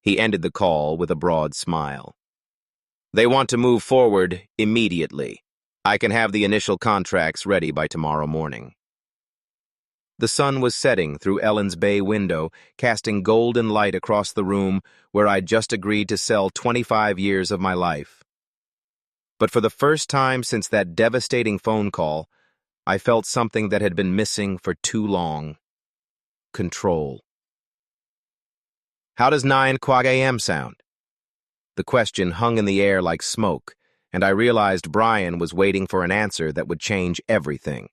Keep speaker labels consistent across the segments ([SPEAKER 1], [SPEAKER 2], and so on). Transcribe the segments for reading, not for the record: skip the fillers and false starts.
[SPEAKER 1] He ended the call with a broad smile. They want to move forward immediately. I can have the initial contracts ready by tomorrow morning. The sun was setting through Ellen's bay window, casting golden light across the room where I'd just agreed to sell 25 years of my life. But for the first time since that devastating phone call, I felt something that had been missing for too long. Control. How does 9 a.m. sound? The question hung in the air like smoke, and I realized Brian was waiting for an answer that would change everything.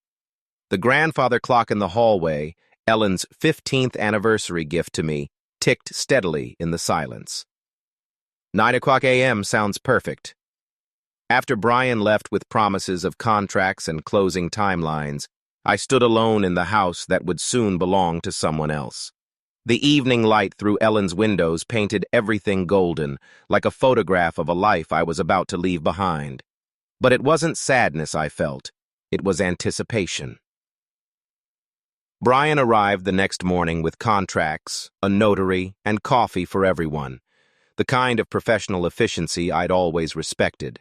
[SPEAKER 1] The grandfather clock in the hallway, Ellen's 15th anniversary gift to me, ticked steadily in the silence. 9 a.m. sounds perfect. After Brian left with promises of contracts and closing timelines, I stood alone in the house that would soon belong to someone else. The evening light through Ellen's windows painted everything golden, like a photograph of a life I was about to leave behind. But it wasn't sadness I felt, it was anticipation. Brian arrived the next morning with contracts, a notary, and coffee for everyone, the kind of professional efficiency I'd always respected.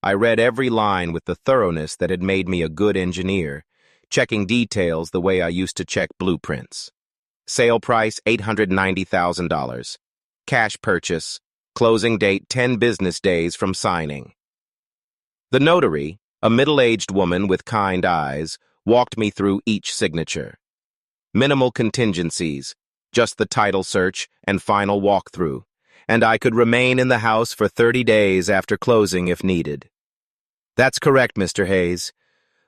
[SPEAKER 1] I read every line with the thoroughness that had made me a good engineer, checking details the way I used to check blueprints. Sale price $890,000. Cash purchase. Closing date 10 business days from signing. The notary, a middle-aged woman with kind eyes, walked me through each signature. Minimal contingencies, just the title search and final walkthrough, and I could remain in the house for 30 days after closing if needed. That's correct, Mr. Hayes.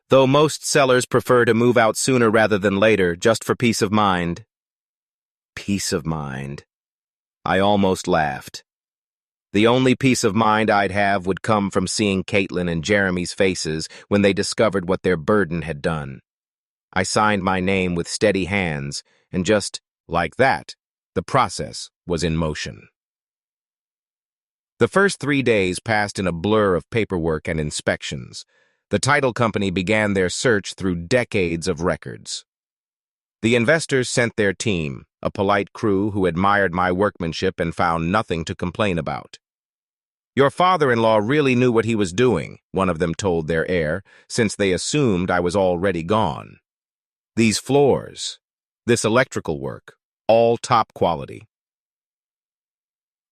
[SPEAKER 1] Though most sellers prefer to move out sooner rather than later, just for peace of mind. Peace of mind. I almost laughed. The only peace of mind I'd have would come from seeing Caitlyn and Jeremy's faces when they discovered what their burden had done. I signed my name with steady hands, and just like that, the process was in motion. The first 3 days passed in a blur of paperwork and inspections. The title company began their search through decades of records. The investors sent their team, a polite crew who admired my workmanship and found nothing to complain about. Your father-in-law really knew what he was doing, one of them told their heir, since they assumed I was already gone. These floors, this electrical work, all top quality.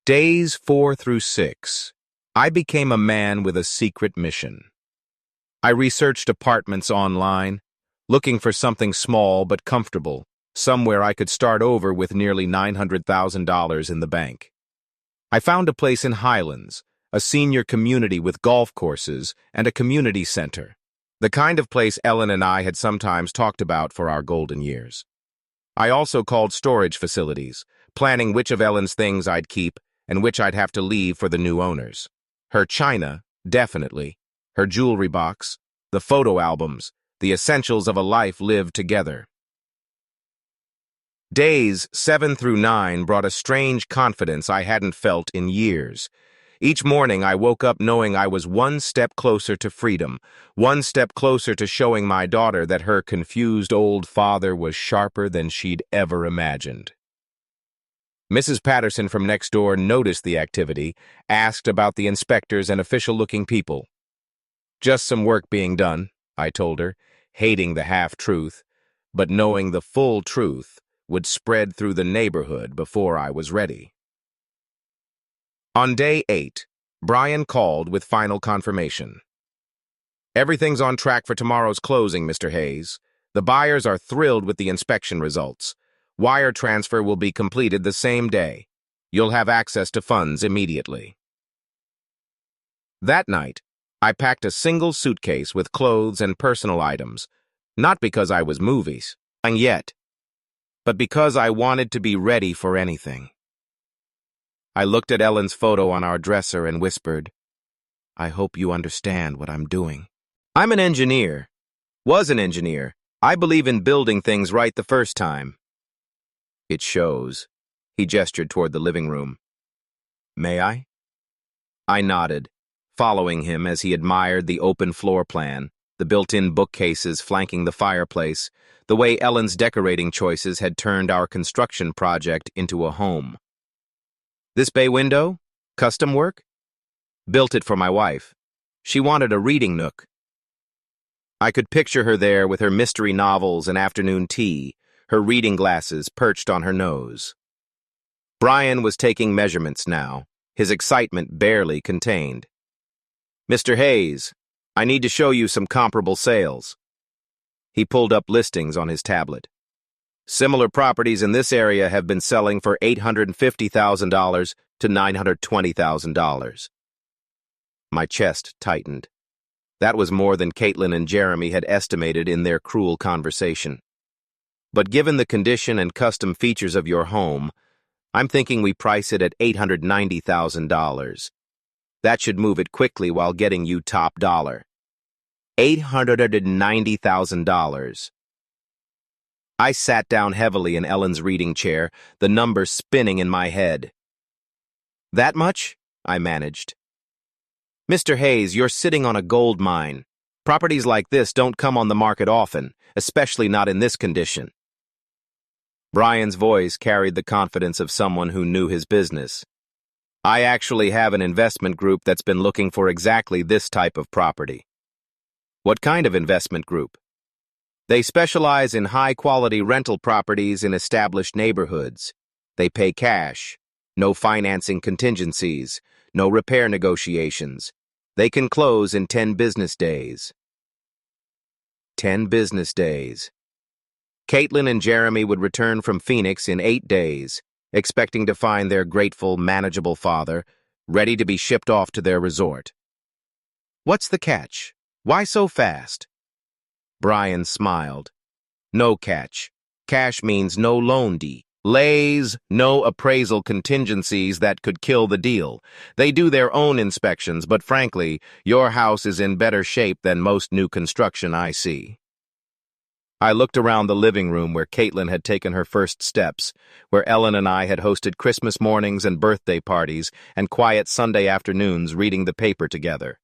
[SPEAKER 1] Days 4 through 6, I became a man with a secret mission. I researched apartments online, looking for something small but comfortable, somewhere I could start over with nearly $900,000 in the bank. I found a place in Highlands, a senior community with golf courses and a community center, the kind of place Ellen and I had sometimes talked about for our golden years. I also called storage facilities, planning which of Ellen's things I'd keep and which I'd have to leave for the new owners. Her china, definitely, her jewelry box, the photo albums, the essentials of a life lived together. Days 7 through 9 brought a strange confidence I hadn't felt in years. Each morning I woke up knowing I was one step closer to freedom, one step closer to showing my daughter that her confused old father was sharper than she'd ever imagined. Mrs. Patterson from next door noticed the activity, asked about the inspectors and official-looking people. Just some work being done, I told her, hating the half-truth, but knowing the full truth would spread through the neighborhood before I was ready. On day 8, Brian called with final confirmation. Everything's on track for tomorrow's closing, Mr. Hayes. The buyers are thrilled with the inspection results. Wire transfer will be completed the same day. You'll have access to funds immediately. That night, I packed a single suitcase with clothes and personal items, not because I was movies, yet, but because I wanted to be ready for anything. I looked at Ellen's photo on our dresser and whispered, I hope you understand what I'm doing. I'm an engineer. Was an engineer. I believe in building things right the first time. It shows. He gestured toward the living room. May I? I nodded, following him as he admired the open floor plan, the built-in bookcases flanking the fireplace, the way Ellen's decorating choices had turned our construction project into a home. This bay window? Custom work? Built it for my wife. She wanted a reading nook. I could picture her there with her mystery novels and afternoon tea, her reading glasses perched on her nose. Brian was taking measurements now, his excitement barely contained. "Mr. Hayes, I need to show you some comparable sales." He pulled up listings on his tablet. Similar properties in this area have been selling for $850,000 to $920,000. My chest tightened. That was more than Caitlyn and Jeremy had estimated in their cruel conversation. But given the condition and custom features of your home, I'm thinking we price it at $890,000. That should move it quickly while getting you top dollar. $890,000. I sat down heavily in Ellen's reading chair, the numbers spinning in my head. "That much?" I managed. "Mr. Hayes, you're sitting on a gold mine. Properties like this don't come on the market often, especially not in this condition." Brian's voice carried the confidence of someone who knew his business. "I actually have an investment group that's been looking for exactly this type of property." "What kind of investment group?" "They specialize in high-quality rental properties in established neighborhoods. They pay cash, no financing contingencies, no repair negotiations. They can close in 10 business days. 10 business days. Caitlyn and Jeremy would return from Phoenix in 8 days, expecting to find their grateful, manageable father, ready to be shipped off to their resort. What's the catch? Why so fast? Brian smiled. No catch. Cash means no loan delays, no appraisal contingencies that could kill the deal. They do their own inspections, but frankly, your house is in better shape than most new construction I see. I looked around the living room where Caitlyn had taken her first steps, where Ellen and I had hosted Christmas mornings and birthday parties and quiet Sunday afternoons reading the paper together.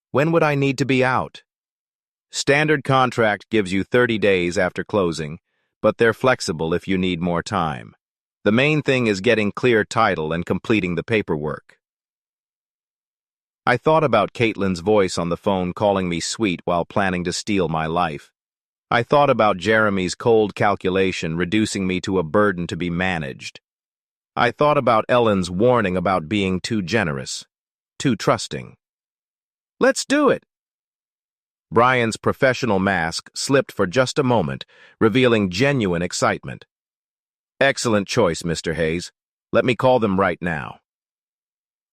[SPEAKER 1] When would I need to be out? Standard contract gives you 30 days after closing, but they're flexible if you need more time. The main thing is getting clear title and completing the paperwork. I thought about Caitlyn's voice on the phone calling me sweet while planning to steal my life. I thought about Jeremy's cold calculation reducing me to a burden to be managed. I thought about Ellen's warning about being too generous, too trusting. Let's do it! Brian's professional mask slipped for just a moment, revealing genuine excitement. Excellent choice, Mr. Hayes. Let me call them right now.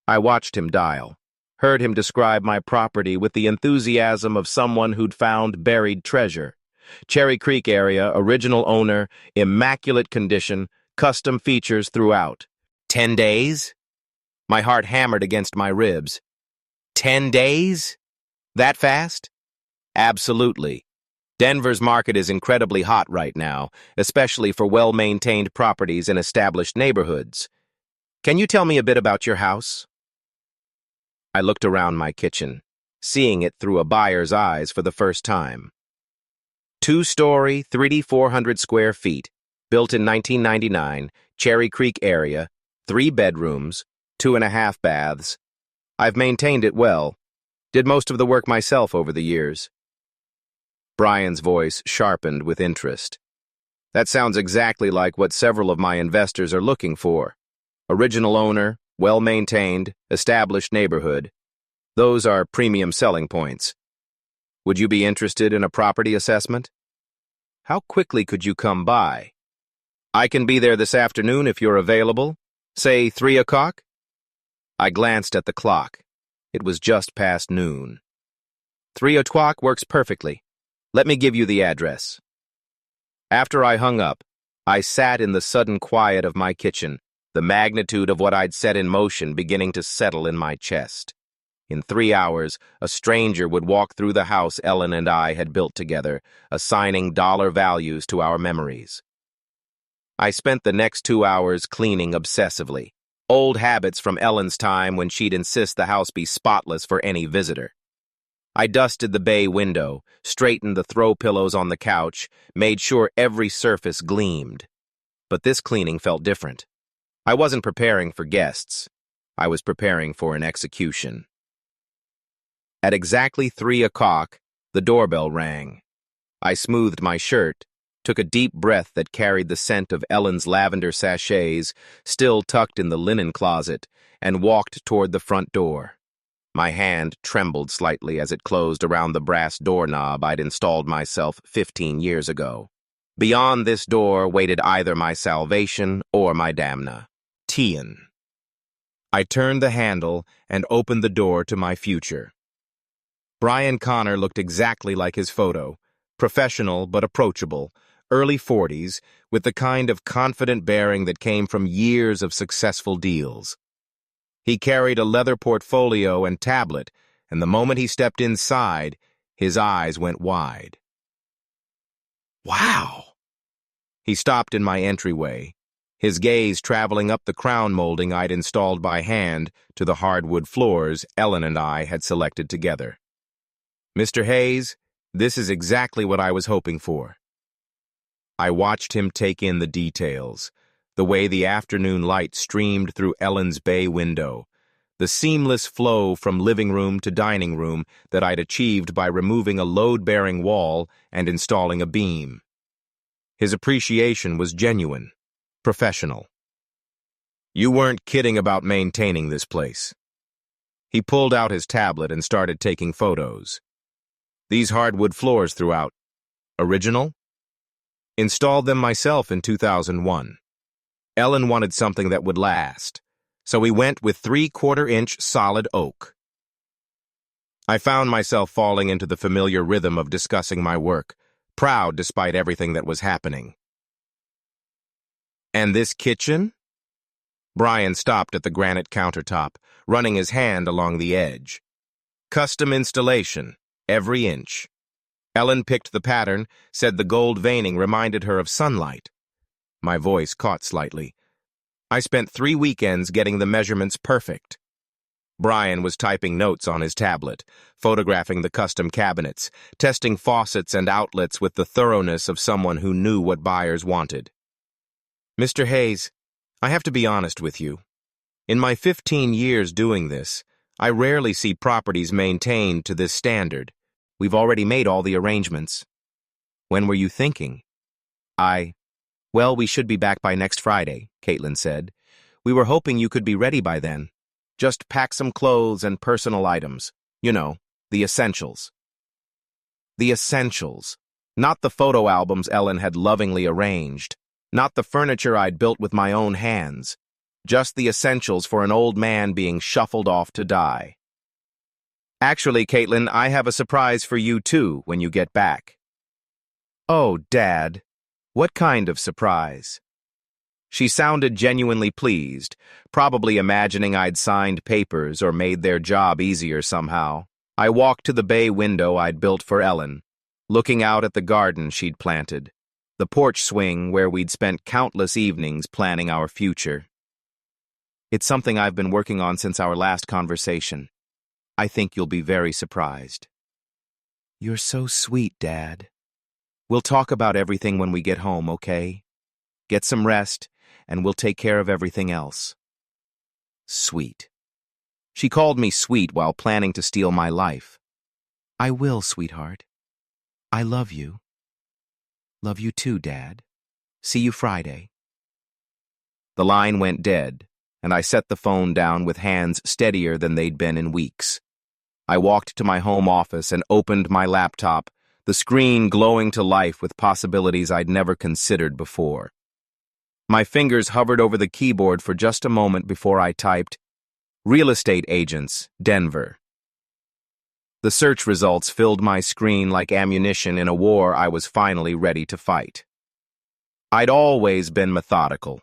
[SPEAKER 1] I watched him dial, heard him describe my property with the enthusiasm of someone who'd found buried treasure. Cherry Creek area, original owner, immaculate condition, custom features throughout. 10 days? My heart hammered against my ribs. 10 days? That fast? Absolutely. Denver's market is incredibly hot right now, especially for well-maintained properties in established neighborhoods. Can you tell me a bit about your house? I looked around my kitchen, seeing it through a buyer's eyes for the first time. 2-story, 3,400 square feet, built in 1999, Cherry Creek area, 3 bedrooms, 2.5 baths. I've maintained it well. Did most of the work myself over the years. Brian's voice sharpened with interest. That sounds exactly like what several of my investors are looking for. Original owner, well-maintained, established neighborhood. Those are premium selling points. Would you be interested in a property assessment? How quickly could you come by? I can be there this afternoon if you're available. Say 3 o'clock? I glanced at the clock. It was just past noon. 3 o'clock works perfectly. Let me give you the address. After I hung up, I sat in the sudden quiet of my kitchen, the magnitude of what I'd set in motion beginning to settle in my chest. In 3 hours, a stranger would walk through the house Ellen and I had built together, assigning dollar values to our memories. I spent the next 2 hours cleaning obsessively, old habits from Ellen's time when she'd insist the house be spotless for any visitor. I dusted the bay window, straightened the throw pillows on the couch, made sure every surface gleamed. But this cleaning felt different. I wasn't preparing for guests. I was preparing for an execution. At exactly 3 o'clock, the doorbell rang. I smoothed my shirt, took a deep breath that carried the scent of Ellen's lavender sachets still tucked in the linen closet, and walked toward the front door. My hand trembled slightly as it closed around the brass doorknob I'd installed myself 15 years ago. Beyond this door waited either my salvation or my damna. Tian. I turned the handle and opened the door to my future. Brian Connor looked exactly like his photo, professional but approachable, early 40s, with the kind of confident bearing that came from years of successful deals. He carried a leather portfolio and tablet, and the moment he stepped inside, his eyes went wide. Wow! He stopped in my entryway, his gaze traveling up the crown molding I'd installed by hand to the hardwood floors Ellen and I had selected together. Mr. Hayes, this is exactly what I was hoping for. I watched him take in the details, the way the afternoon light streamed through Ellen's bay window, the seamless flow from living room to dining room that I'd achieved by removing a load-bearing wall and installing a beam. His appreciation was genuine, professional. You weren't kidding about maintaining this place. He pulled out his tablet and started taking photos. These hardwood floors throughout. Original? Installed them myself in 2001. Ellen wanted something that would last, so we went with 3/4-inch solid oak. I found myself falling into the familiar rhythm of discussing my work, proud despite everything that was happening. And this kitchen? Brian stopped at the granite countertop, running his hand along the edge. Custom installation, every inch. Ellen picked the pattern, said the gold veining reminded her of sunlight. My voice caught slightly. I spent 3 weekends getting the measurements perfect. Brian was typing notes on his tablet, photographing the custom cabinets, testing faucets and outlets with the thoroughness of someone who knew what buyers wanted. Mr. Hayes, I have to be honest with you. In my 15 years doing this, I rarely see properties maintained to this standard. We've already made all the arrangements. When were you thinking? Well, we should be back by next Friday, Caitlyn said. We were hoping you could be ready by then. Just pack some clothes and personal items. You know, the essentials. The essentials. Not the photo albums Ellen had lovingly arranged. Not the furniture I'd built with my own hands. Just the essentials for an old man being shuffled off to die. Actually, Caitlyn, I have a surprise for you too when you get back. Oh, Dad. What kind of surprise? She sounded genuinely pleased, probably imagining I'd signed papers or made their job easier somehow. I walked to the bay window I'd built for Ellen, looking out at the garden she'd planted, the porch swing where we'd spent countless evenings planning our future. It's something I've been working on since our last conversation. I think you'll be very surprised. You're so sweet, Dad. We'll talk about everything when we get home, okay? Get some rest, and we'll take care of everything else. Sweet. She called me sweet while planning to steal my life. I will, sweetheart. I love you. Love you too, Dad. See you Friday. The line went dead, and I set the phone down with hands steadier than they'd been in weeks. I walked to my home office and opened my laptop, the screen glowing to life with possibilities I'd never considered before. My fingers hovered over the keyboard for just a moment before I typed, Real Estate Agents, Denver. The search results filled my screen like ammunition in a war I was finally ready to fight. I'd always been methodical.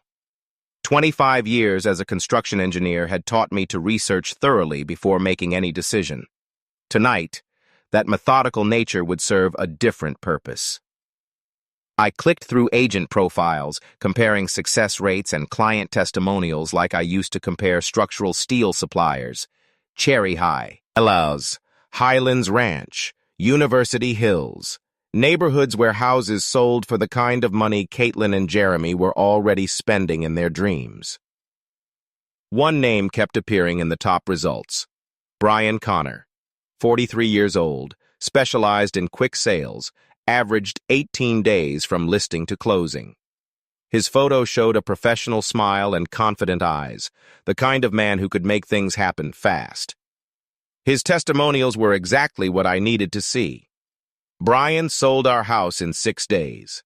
[SPEAKER 1] 25 years as a construction engineer had taught me to research thoroughly before making any decision. Tonight, that methodical nature would serve a different purpose. I clicked through agent profiles, comparing success rates and client testimonials like I used to compare structural steel suppliers. Cherry High, Ella's, Highlands Ranch, University Hills, neighborhoods where houses sold for the kind of money Caitlyn and Jeremy were already spending in their dreams. One name kept appearing in the top results. Brian Connor, 43 years old, specialized in quick sales, averaged 18 days from listing to closing. His photo showed a professional smile and confident eyes, the kind of man who could make things happen fast. His testimonials were exactly what I needed to see. Brian sold our house in 6 days.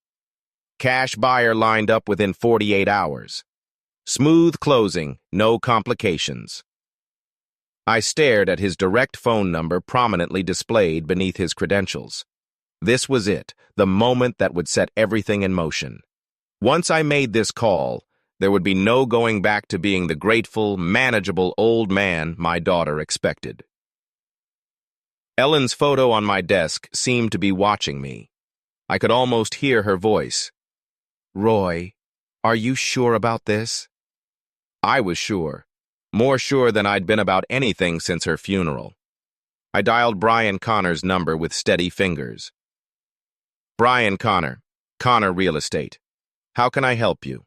[SPEAKER 1] Cash buyer lined up within 48 hours. Smooth closing, no complications. I stared at his direct phone number prominently displayed beneath his credentials. This was it, the moment that would set everything in motion. Once I made this call, there would be no going back to being the grateful, manageable old man my daughter expected. Ellen's photo on my desk seemed to be watching me. I could almost hear her voice. "Roy, are you sure about this?" I was sure. More sure than I'd been about anything since her funeral. I dialed Brian Connor's number with steady fingers. "Brian Connor, Connor Real Estate. How can I help you?"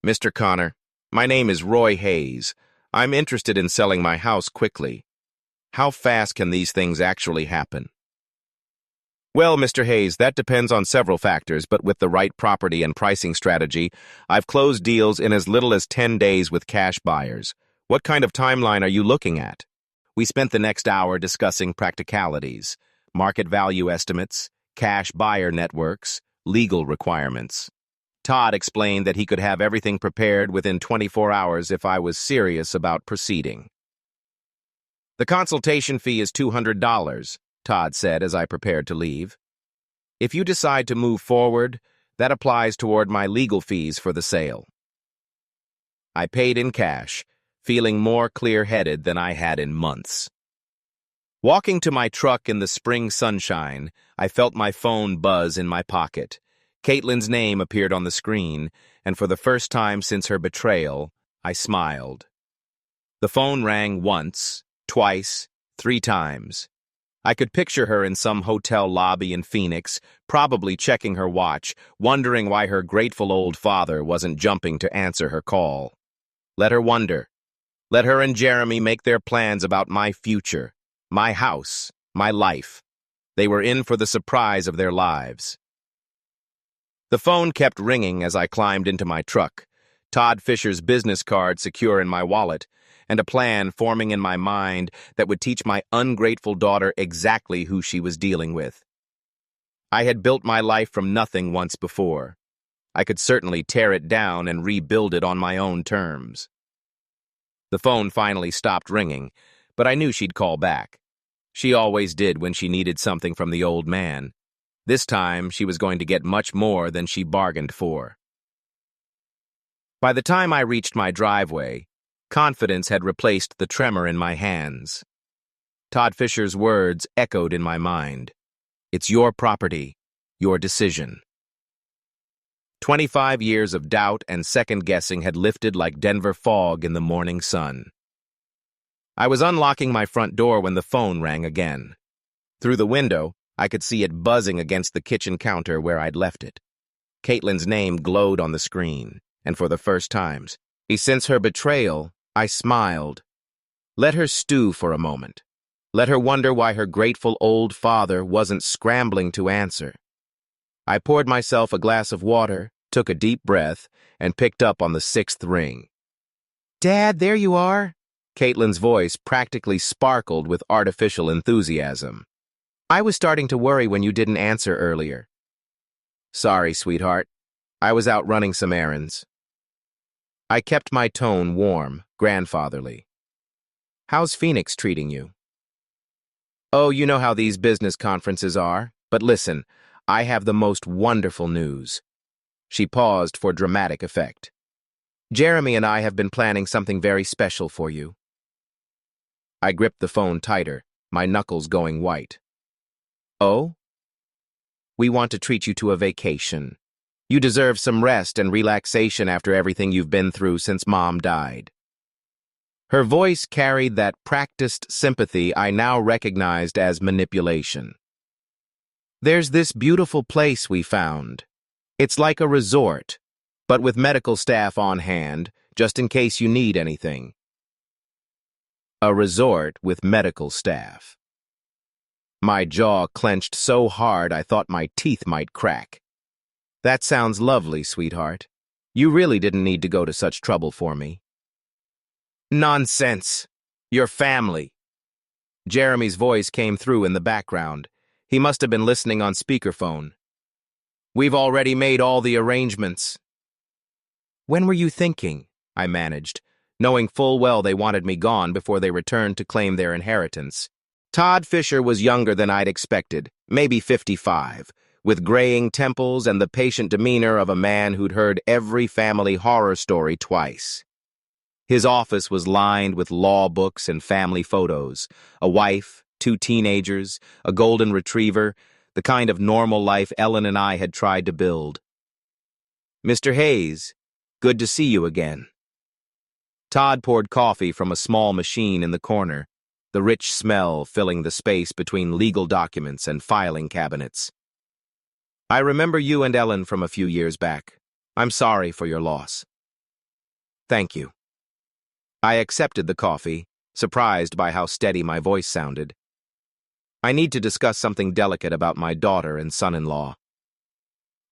[SPEAKER 1] "Mr. Connor, my name is Roy Hayes. I'm interested in selling my house quickly. How fast can these things actually happen?" "Well, Mr. Hayes, that depends on several factors, but with the right property and pricing strategy, I've closed deals in as little as 10 days with cash buyers. What kind of timeline are you looking at?" We spent the next hour discussing practicalities, market value estimates, cash buyer networks, legal requirements. Todd explained that he could have everything prepared within 24 hours if I was serious about proceeding. "The consultation fee is $200, Todd said as I prepared to leave. "If you decide to move forward, that applies toward my legal fees for the sale." I paid in cash, feeling more clear-headed than I had in months. Walking to my truck in the spring sunshine, I felt my phone buzz in my pocket. Caitlyn's name appeared on the screen, and for the first time since her betrayal, I smiled. The phone rang once, twice, 3 times. I could picture her in some hotel lobby in Phoenix, probably checking her watch, wondering why her grateful old father wasn't jumping to answer her call. Let her wonder. Let her and Jeremy make their plans about my future, my house, my life. They were in for the surprise of their lives. The phone kept ringing as I climbed into my truck, Todd Fisher's business card secure in my wallet, and a plan forming in my mind that would teach my ungrateful daughter exactly who she was dealing with. I had built my life from nothing once before. I could certainly tear it down and rebuild it on my own terms. The phone finally stopped ringing, but I knew she'd call back. She always did when she needed something from the old man. This time, she was going to get much more than she bargained for. By the time I reached my driveway, confidence had replaced the tremor in my hands. Todd Fisher's words echoed in my mind. "It's your property, your decision." 25 years of doubt and second-guessing had lifted like Denver fog in the morning sun. I was unlocking my front door when the phone rang again. Through the window, I could see it buzzing against the kitchen counter where I'd left it. Caitlyn's name glowed on the screen, and for the first time since her betrayal, I smiled. Let her stew for a moment. Let her wonder why her grateful old father wasn't scrambling to answer. I poured myself a glass of water, took a deep breath, and picked up on the 6th ring. "Dad, there you are." Caitlyn's voice practically sparkled with artificial enthusiasm. "I was starting to worry when you didn't answer earlier." "Sorry, sweetheart. I was out running some errands." I kept my tone warm, grandfatherly. "How's Phoenix treating you?" "Oh, you know how these business conferences are. But listen, I have the most wonderful news." She paused for dramatic effect. "Jeremy and I have been planning something very special for you." I gripped the phone tighter, my knuckles going white. "Oh?" "We want to treat you to a vacation. You deserve some rest and relaxation after everything you've been through since Mom died." Her voice carried that practiced sympathy I now recognized as manipulation. "There's this beautiful place we found. It's like a resort, but with medical staff on hand, just in case you need anything. A resort with medical staff. My jaw clenched so hard I thought my teeth might crack. That sounds lovely, sweetheart. You really didn't need to go to such trouble for me. Nonsense. Your family. Jeremy's voice came through in the background. He must have been listening on speakerphone. We've already made all the arrangements. When were you thinking? I managed, knowing full well they wanted me gone before they returned to claim their inheritance. Todd Fisher was younger than I'd expected, maybe 55, with graying temples and the patient demeanor of a man who'd heard every family horror story twice. His office was lined with law books and family photos, a wife, 2 teenagers, a golden retriever, the kind of normal life Ellen and I had tried to build. Mr. Hayes, good to see you again. Todd poured coffee from a small machine in the corner, the rich smell filling the space between legal documents and filing cabinets. I remember you and Ellen from a few years back. I'm sorry for your loss. Thank you. I accepted the coffee, surprised by how steady my voice sounded. I need to discuss something delicate about my daughter and son-in-law.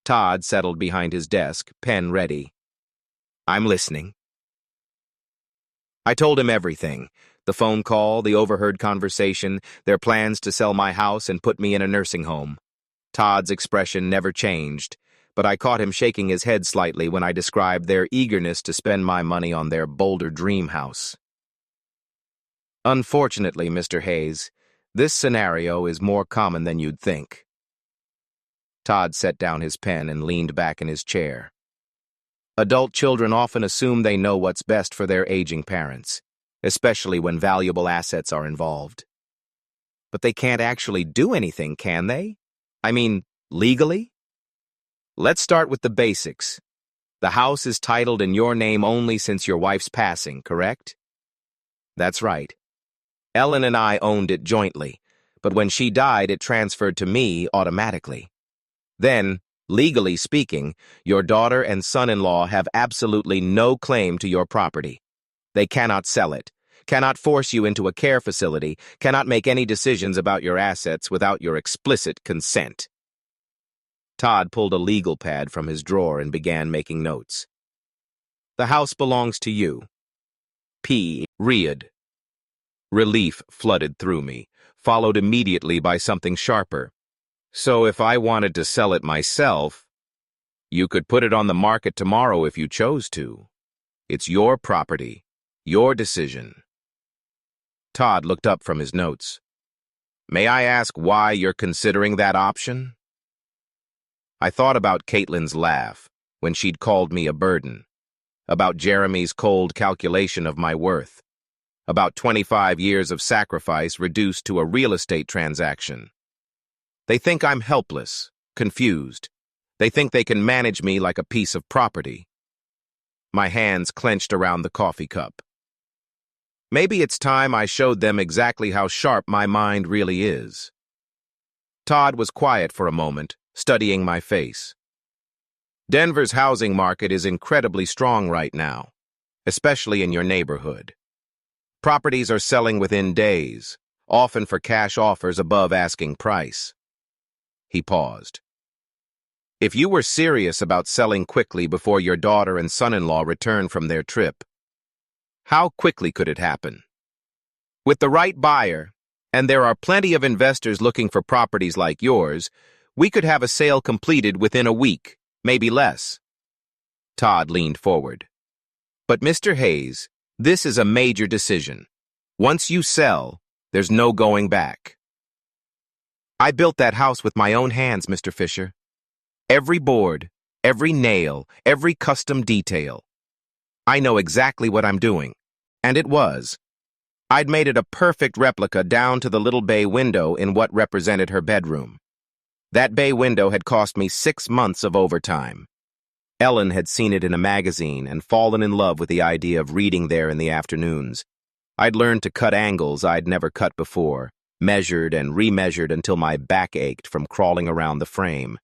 [SPEAKER 1] Todd settled behind his desk, pen ready. I'm listening. I told him everything. The phone call, the overheard conversation, their plans to sell my house and put me in a nursing home. Todd's expression never changed, but I caught him shaking his head slightly when I described their eagerness to spend my money on their Boulder dream house. Unfortunately, Mr. Hayes, this scenario is more common than you'd think. Todd set down his pen and leaned back in his chair. Adult children often assume they know what's best for their aging parents, especially when valuable assets are involved. But they can't actually do anything, can they? I mean, legally? Let's start with the basics. The house is titled in your name only since your wife's passing, correct? That's right. Ellen and I owned it jointly, but when she died, it transferred to me automatically. Then, legally speaking, your daughter and son-in-law have absolutely no claim to your property. They cannot sell it, cannot force you into a care facility, cannot make any decisions about your assets without your explicit consent. Todd pulled a legal pad from his drawer and began making notes. The house belongs to you. Period. Relief flooded through me, followed immediately by something sharper. So if I wanted to sell it myself, you could put it on the market tomorrow if you chose to. It's your property, your decision. Todd looked up from his notes. May I ask why you're considering that option? I thought about Caitlyn's laugh when she'd called me a burden, about Jeremy's cold calculation of my worth, about 25 years of sacrifice reduced to a real estate transaction. They think I'm helpless, confused. They think they can manage me like a piece of property. My hands clenched around the coffee cup. Maybe it's time I showed them exactly how sharp my mind really is. Todd was quiet for a moment, studying my face. Denver's housing market is incredibly strong right now, especially in your neighborhood. Properties are selling within days, often for cash offers above asking price. He paused. If you were serious about selling quickly before your daughter and son-in-law return from their trip, how quickly could it happen? With the right buyer, and there are plenty of investors looking for properties like yours, we could have a sale completed within a week, maybe less. Todd leaned forward. But Mr. Hayes, this is a major decision. Once you sell, there's no going back. I built that house with my own hands, Mr. Fisher. Every board, every nail, every custom detail. I know exactly what I'm doing, and it was. I'd made it a perfect replica down to the little bay window in what represented her bedroom. That bay window had cost me 6 months of overtime. Ellen had seen it in a magazine and fallen in love with the idea of reading there in the afternoons. I'd learned to cut angles I'd never cut before, measured and remeasured until my back ached from crawling around the frame.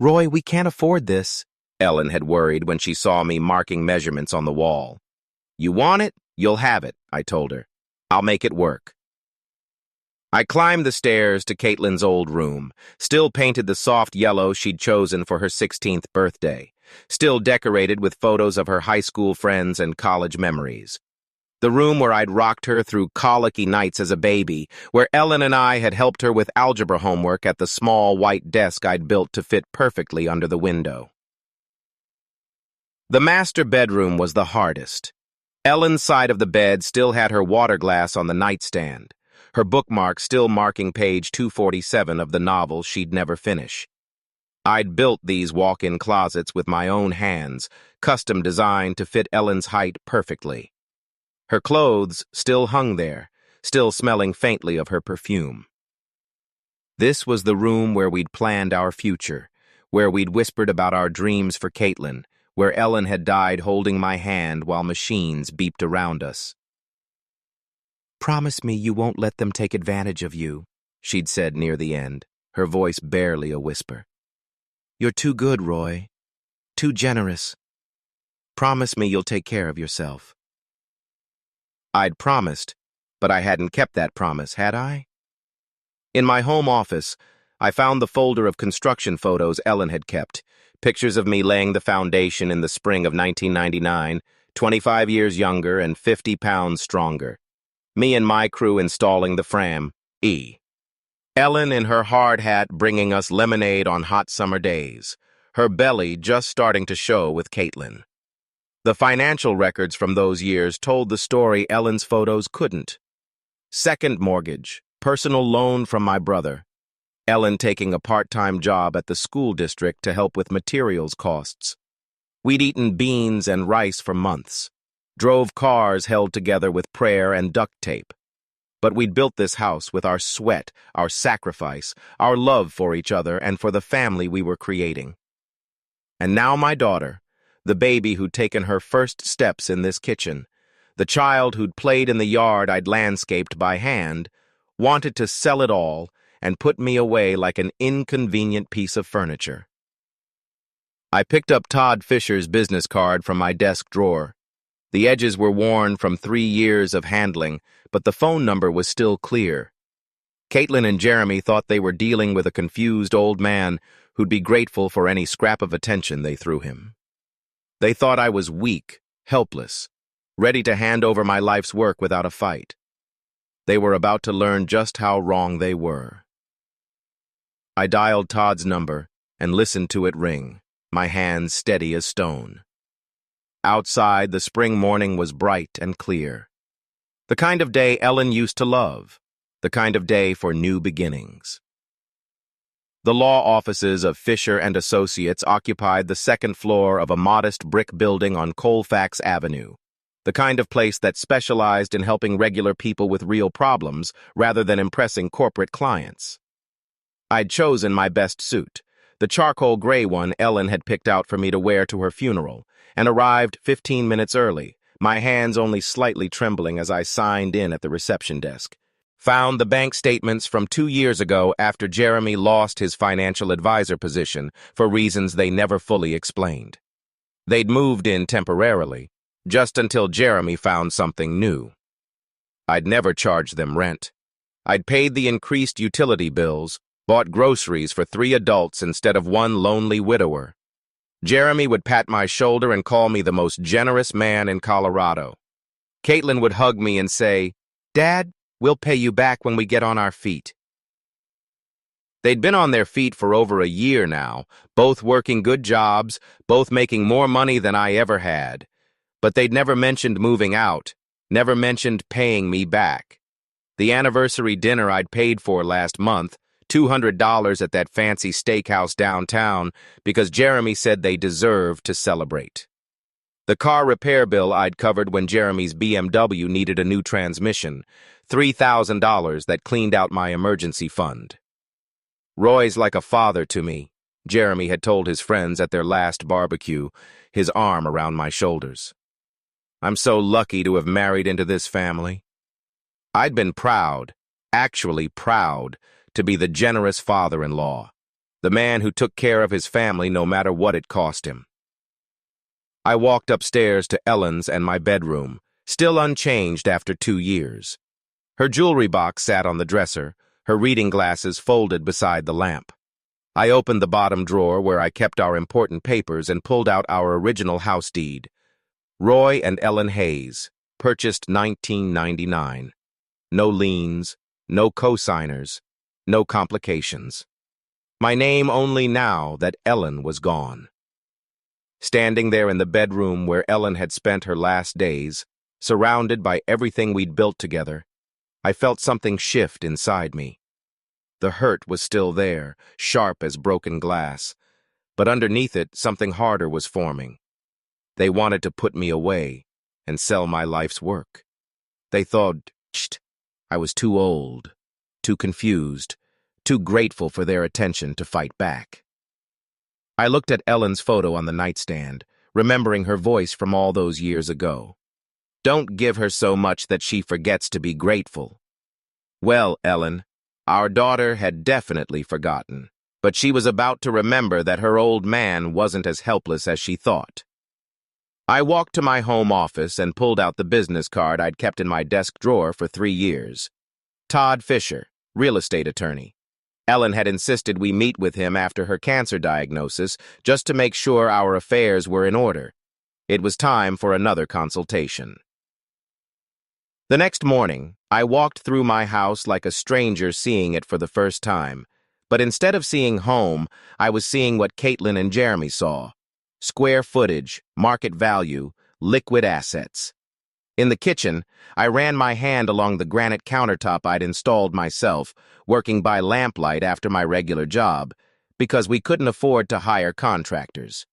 [SPEAKER 1] Roy, we can't afford this. Ellen had worried when she saw me marking measurements on the wall. "You want it? You'll have it," I told her. "I'll make it work." I climbed the stairs to Caitlyn's old room, still painted the soft yellow she'd chosen for her 16th birthday, still decorated with photos of her high school friends and college memories. The room where I'd rocked her through colicky nights as a baby, where Ellen and I had helped her with algebra homework at the small white desk I'd built to fit perfectly under the window. The master bedroom was the hardest. Ellen's side of the bed still had her water glass on the nightstand, her bookmark still marking page 247 of the novel she'd never finish. I'd built these walk-in closets with my own hands, custom designed to fit Ellen's height perfectly. Her clothes still hung there, still smelling faintly of her perfume. This was the room where we'd planned our future, where we'd whispered about our dreams for Caitlyn, where Ellen had died holding my hand while machines beeped around us. "Promise me you won't let them take advantage of you," she'd said near the end, her voice barely a whisper. "You're too good, Roy. Too generous. Promise me you'll take care of yourself." I'd promised, but I hadn't kept that promise, had I? In my home office, I found the folder of construction photos Ellen had kept, pictures of me laying the foundation in the spring of 1999, 25 years younger and 50 pounds stronger. Me and my crew installing the Fram, E. Ellen in her hard hat bringing us lemonade on hot summer days, her belly just starting to show with Caitlyn. The financial records from those years told the story Ellen's photos couldn't. Second mortgage, personal loan from my brother, Ellen taking a part-time job at the school district to help with materials costs. We'd eaten beans and rice for months, drove cars held together with prayer and duct tape. But we'd built this house with our sweat, our sacrifice, our love for each other and for the family we were creating. And now my daughter, the baby who'd taken her first steps in this kitchen, the child who'd played in the yard I'd landscaped by hand, wanted to sell it all and put me away like an inconvenient piece of furniture. I picked up Todd Fisher's business card from my desk drawer. The edges were worn from 3 years of handling, but the phone number was still clear. Caitlyn and Jeremy thought they were dealing with a confused old man who'd be grateful for any scrap of attention they threw him. They thought I was weak, helpless, ready to hand over my life's work without a fight. They were about to learn just how wrong they were. I dialed Todd's number and listened to it ring, my hands steady as stone. Outside, the spring morning was bright and clear. The kind of day Ellen used to love, the kind of day for new beginnings. The law offices of Fisher and Associates occupied the second floor of a modest brick building on Colfax Avenue, the kind of place that specialized in helping regular people with real problems rather than impressing corporate clients. I'd chosen my best suit, the charcoal gray one Ellen had picked out for me to wear to her funeral, and arrived 15 minutes early, my hands only slightly trembling as I signed in at the reception desk. Found the bank statements from 2 years ago after Jeremy lost his financial advisor position for reasons they never fully explained. They'd moved in temporarily, just until Jeremy found something new. I'd never charged them rent. I'd paid the increased utility bills, bought groceries for 3 adults instead of one lonely widower. Jeremy would pat my shoulder and call me the most generous man in Colorado. Caitlyn would hug me and say, "Dad, we'll pay you back when we get on our feet." They'd been on their feet for over a year now, both working good jobs, both making more money than I ever had. But they'd never mentioned moving out, never mentioned paying me back. The anniversary dinner I'd paid for last month, $200 at that fancy steakhouse downtown, because Jeremy said they deserved to celebrate. The car repair bill I'd covered when Jeremy's BMW needed a new transmission, $3,000 that cleaned out my emergency fund. "Roy's like a father to me," Jeremy had told his friends at their last barbecue, his arm around my shoulders. "I'm so lucky to have married into this family." I'd been proud, actually proud, to be the generous father-in-law, the man who took care of his family no matter what it cost him. I walked upstairs to Ellen's and my bedroom, still unchanged after 2 years. Her jewelry box sat on the dresser, her reading glasses folded beside the lamp. I opened the bottom drawer where I kept our important papers and pulled out our original house deed. Roy and Ellen Hayes, purchased 1999. No liens, no co-signers, no complications. My name only now that Ellen was gone. Standing there in the bedroom where Ellen had spent her last days, surrounded by everything we'd built together, I felt something shift inside me. The hurt was still there, sharp as broken glass, but underneath it something harder was forming. They wanted to put me away and sell my life's work. They thought I was too old, too confused, too grateful for their attention to fight back. I looked at Ellen's photo on the nightstand, remembering her voice from all those years ago. Don't give her so much that she forgets to be grateful. Well, Ellen, our daughter had definitely forgotten, but she was about to remember that her old man wasn't as helpless as she thought. I walked to my home office and pulled out the business card I'd kept in my desk drawer for 3 years. Todd Fisher, real estate attorney. Ellen had insisted we meet with him after her cancer diagnosis just to make sure our affairs were in order. It was time for another consultation. The next morning, I walked through my house like a stranger seeing it for the first time. But instead of seeing home, I was seeing what Caitlyn and Jeremy saw. Square footage, market value, liquid assets. In the kitchen, I ran my hand along the granite countertop I'd installed myself, working by lamplight after my regular job, because we couldn't afford to hire contractors.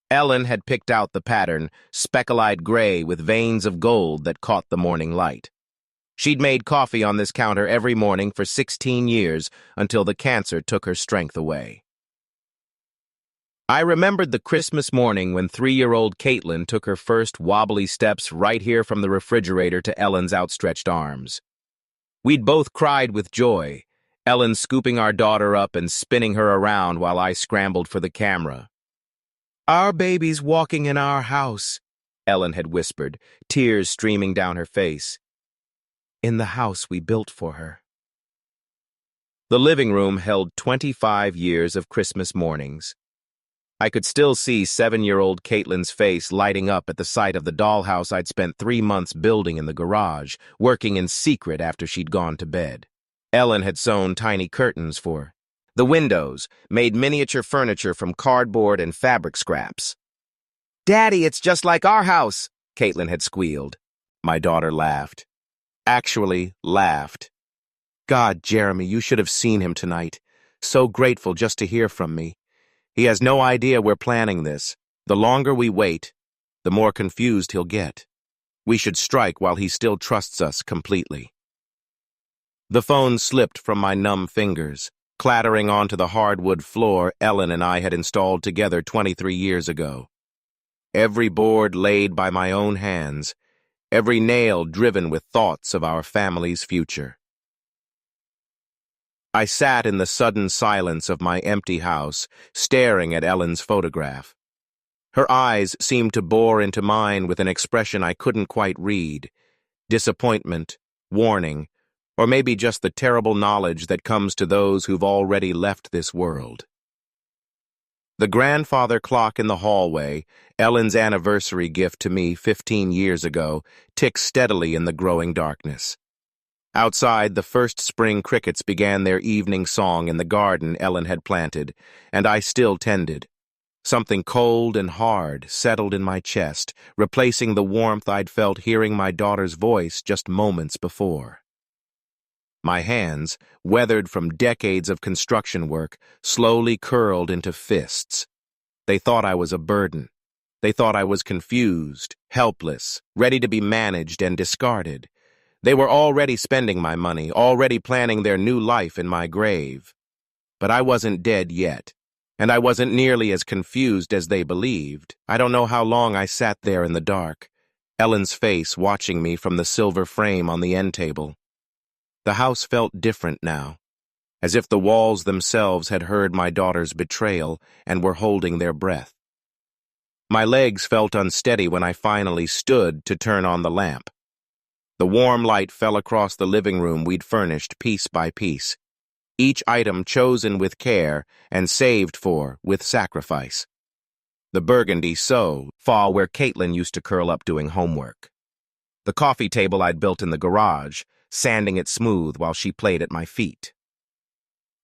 [SPEAKER 1] Ellen had picked out the pattern, speckle-eyed gray with veins of gold that caught the morning light. She'd made coffee on this counter every morning for 16 years until the cancer took her strength away. I remembered the Christmas morning when 3-year-old Caitlyn took her first wobbly steps right here from the refrigerator to Ellen's outstretched arms. We'd both cried with joy, Ellen scooping our daughter up and spinning her around while I scrambled for the camera. Our baby's walking in our house, Ellen had whispered, tears streaming down her face. In the house we built for her. The living room held 25 years of Christmas mornings. I could still see 7-year-old Caitlyn's face lighting up at the sight of the dollhouse I'd spent 3 months building in the garage, working in secret after she'd gone to bed. Ellen had sewn tiny curtains for the windows, made miniature furniture from cardboard and fabric scraps. Daddy, it's just like our house, Caitlyn had squealed. My daughter laughed. Actually, laughed. God, Jeremy, you should have seen him tonight. So grateful just to hear from me. He has no idea we're planning this. The longer we wait, the more confused he'll get. We should strike while he still trusts us completely. The phone slipped from my numb fingers, clattering onto the hardwood floor Ellen and I had installed together 23 years ago. Every board laid by my own hands, every nail driven with thoughts of our family's future. I sat in the sudden silence of my empty house, staring at Ellen's photograph. Her eyes seemed to bore into mine with an expression I couldn't quite read. Disappointment, warning, or maybe just the terrible knowledge that comes to those who've already left this world. The grandfather clock in the hallway, Ellen's anniversary gift to me 15 years ago, ticked steadily in the growing darkness. Outside, the first spring crickets began their evening song in the garden Ellen had planted, and I still tended. Something cold and hard settled in my chest, replacing the warmth I'd felt hearing my daughter's voice just moments before. My hands, weathered from decades of construction work, slowly curled into fists. They thought I was a burden. They thought I was confused, helpless, ready to be managed and discarded. They were already spending my money, already planning their new life in my grave. But I wasn't dead yet, and I wasn't nearly as confused as they believed. I don't know how long I sat there in the dark, Ellen's face watching me from the silver frame on the end table. The house felt different now, as if the walls themselves had heard my daughter's betrayal and were holding their breath. My legs felt unsteady when I finally stood to turn on the lamp. The warm light fell across the living room we'd furnished piece by piece, each item chosen with care and saved for with sacrifice. The burgundy sofa where Caitlyn used to curl up doing homework. The coffee table I'd built in the garage, sanding it smooth while she played at my feet.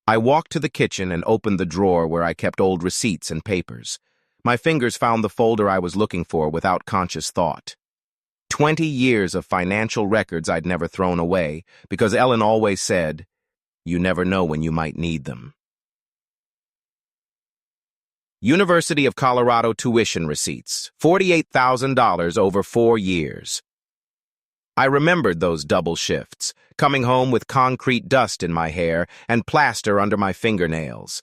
[SPEAKER 1] I walked to the kitchen and opened the drawer where I kept old receipts and papers. My fingers found the folder I was looking for without conscious thought. 20 years of financial records I'd never thrown away because Ellen always said, "You never know when you might need them." University of Colorado tuition receipts, $48,000 over 4 years. I remembered those double shifts, coming home with concrete dust in my hair and plaster under my fingernails.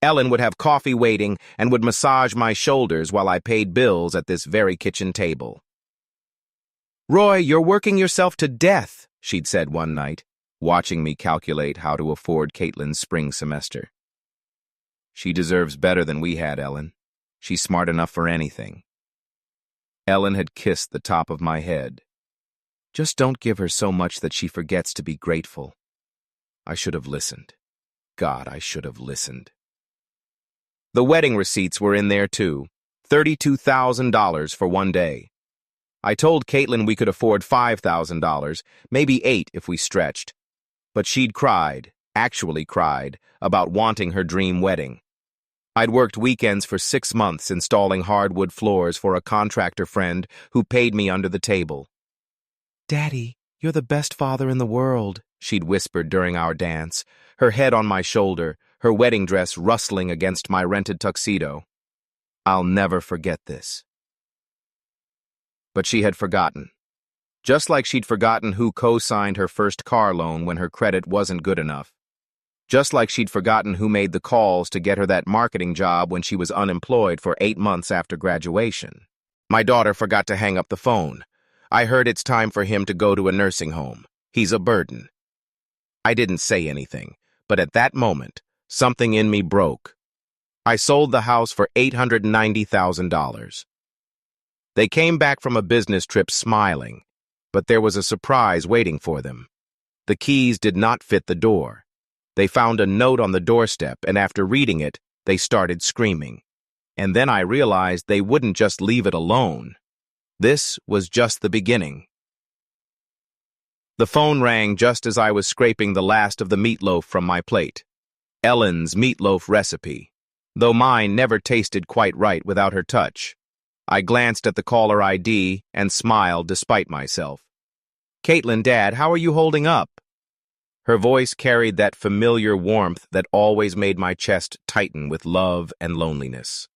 [SPEAKER 1] Ellen would have coffee waiting and would massage my shoulders while I paid bills at this very kitchen table. "Roy, you're working yourself to death," she'd said one night, watching me calculate how to afford Caitlyn's spring semester. "She deserves better than we had, Ellen. She's smart enough for anything." Ellen had kissed the top of my head. "Just don't give her so much that she forgets to be grateful." I should have listened. God, I should have listened. The wedding receipts were in there too, $32,000 for one day. I told Caitlyn we could afford $5,000, maybe $8 if we stretched. But she'd cried, actually cried, about wanting her dream wedding. I'd worked weekends for 6 months installing hardwood floors for a contractor friend who paid me under the table. "Daddy, you're the best father in the world," she'd whispered during our dance, her head on my shoulder, her wedding dress rustling against my rented tuxedo. I'll never forget this. But she had forgotten. Just like she'd forgotten who co-signed her first car loan when her credit wasn't good enough. Just like she'd forgotten who made the calls to get her that marketing job when she was unemployed for 8 months after graduation. My daughter forgot to hang up the phone. I heard it's time for him to go to a nursing home. He's a burden. I didn't say anything, but at that moment, something in me broke. I sold the house for $890,000. They came back from a business trip smiling, but there was a surprise waiting for them. The keys did not fit the door. They found a note on the doorstep, and after reading it, they started screaming. And then I realized they wouldn't just leave it alone. This was just the beginning. The phone rang just as I was scraping the last of the meatloaf from my plate. Ellen's meatloaf recipe, though mine never tasted quite right without her touch. I glanced at the caller ID and smiled despite myself. "Caitlyn, Dad, how are you holding up?" Her voice carried that familiar warmth that always made my chest tighten with love and loneliness.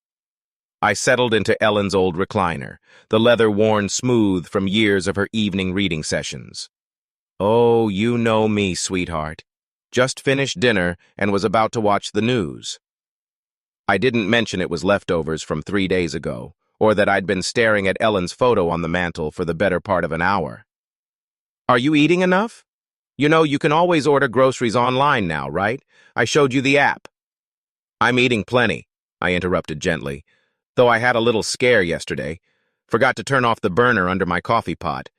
[SPEAKER 1] I settled into Ellen's old recliner, the leather worn smooth from years of her evening reading sessions. "Oh, you know me, sweetheart. Just finished dinner and was about to watch the news." I didn't mention it was leftovers from 3 days ago, or that I'd been staring at Ellen's photo on the mantel for the better part of an hour. "Are you eating enough? You know, you can always order groceries online now, right? I showed you the app." "I'm eating plenty," I interrupted gently, "though I had a little scare yesterday. Forgot to turn off the burner under my coffee pot.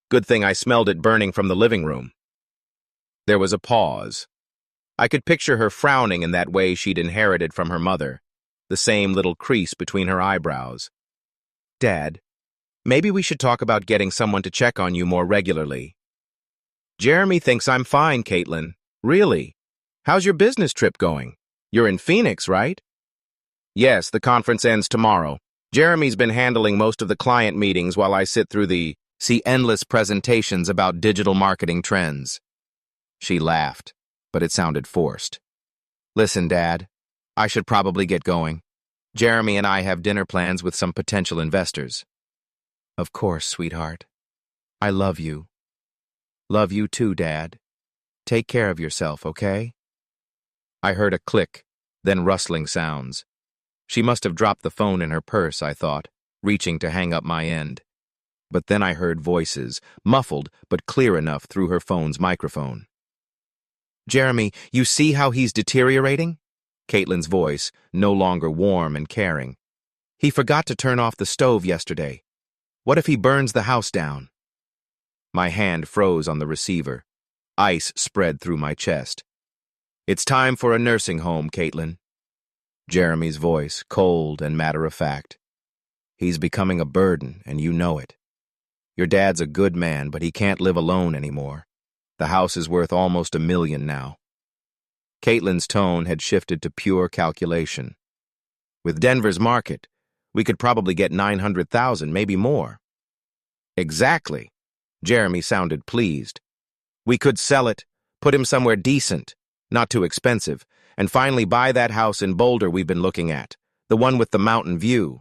[SPEAKER 1] Good thing I smelled it burning from the living room." There was a pause. I could picture her frowning in that way she'd inherited from her mother, the same little crease between her eyebrows. "Dad, maybe we should talk about getting someone to check on you more regularly." "Jeremy thinks I'm fine, Caitlyn. Really? How's your business trip going? You're in Phoenix, right?" "Yes, the conference ends tomorrow. Jeremy's been handling most of the client meetings while I sit through the endless presentations about digital marketing trends." She laughed, but it sounded forced. "Listen, Dad, I should probably get going. Jeremy and I have dinner plans with some potential investors." "Of course, sweetheart. I love you." "Love you too, Dad. Take care of yourself, okay?" I heard a click, then rustling sounds. She must have dropped the phone in her purse, I thought, reaching to hang up my end. But then I heard voices, muffled but clear enough through her phone's microphone. "Jeremy, you see how he's deteriorating?" Caitlyn's voice, no longer warm and caring. He forgot to turn off the stove yesterday. What if he burns the house down? My hand froze on the receiver. Ice spread through my chest. It's time for a nursing home, Caitlyn. Jeremy's voice, cold and matter-of-fact. He's becoming a burden, and you know it. Your dad's a good man, but he can't live alone anymore. The house is worth almost $1 million now. Caitlyn's tone had shifted to pure calculation. With Denver's market, we could probably get $900,000, maybe more. Exactly. Jeremy sounded pleased. We could sell it, put him somewhere decent, not too expensive, and finally buy that house in Boulder we've been looking at, the one with the mountain view.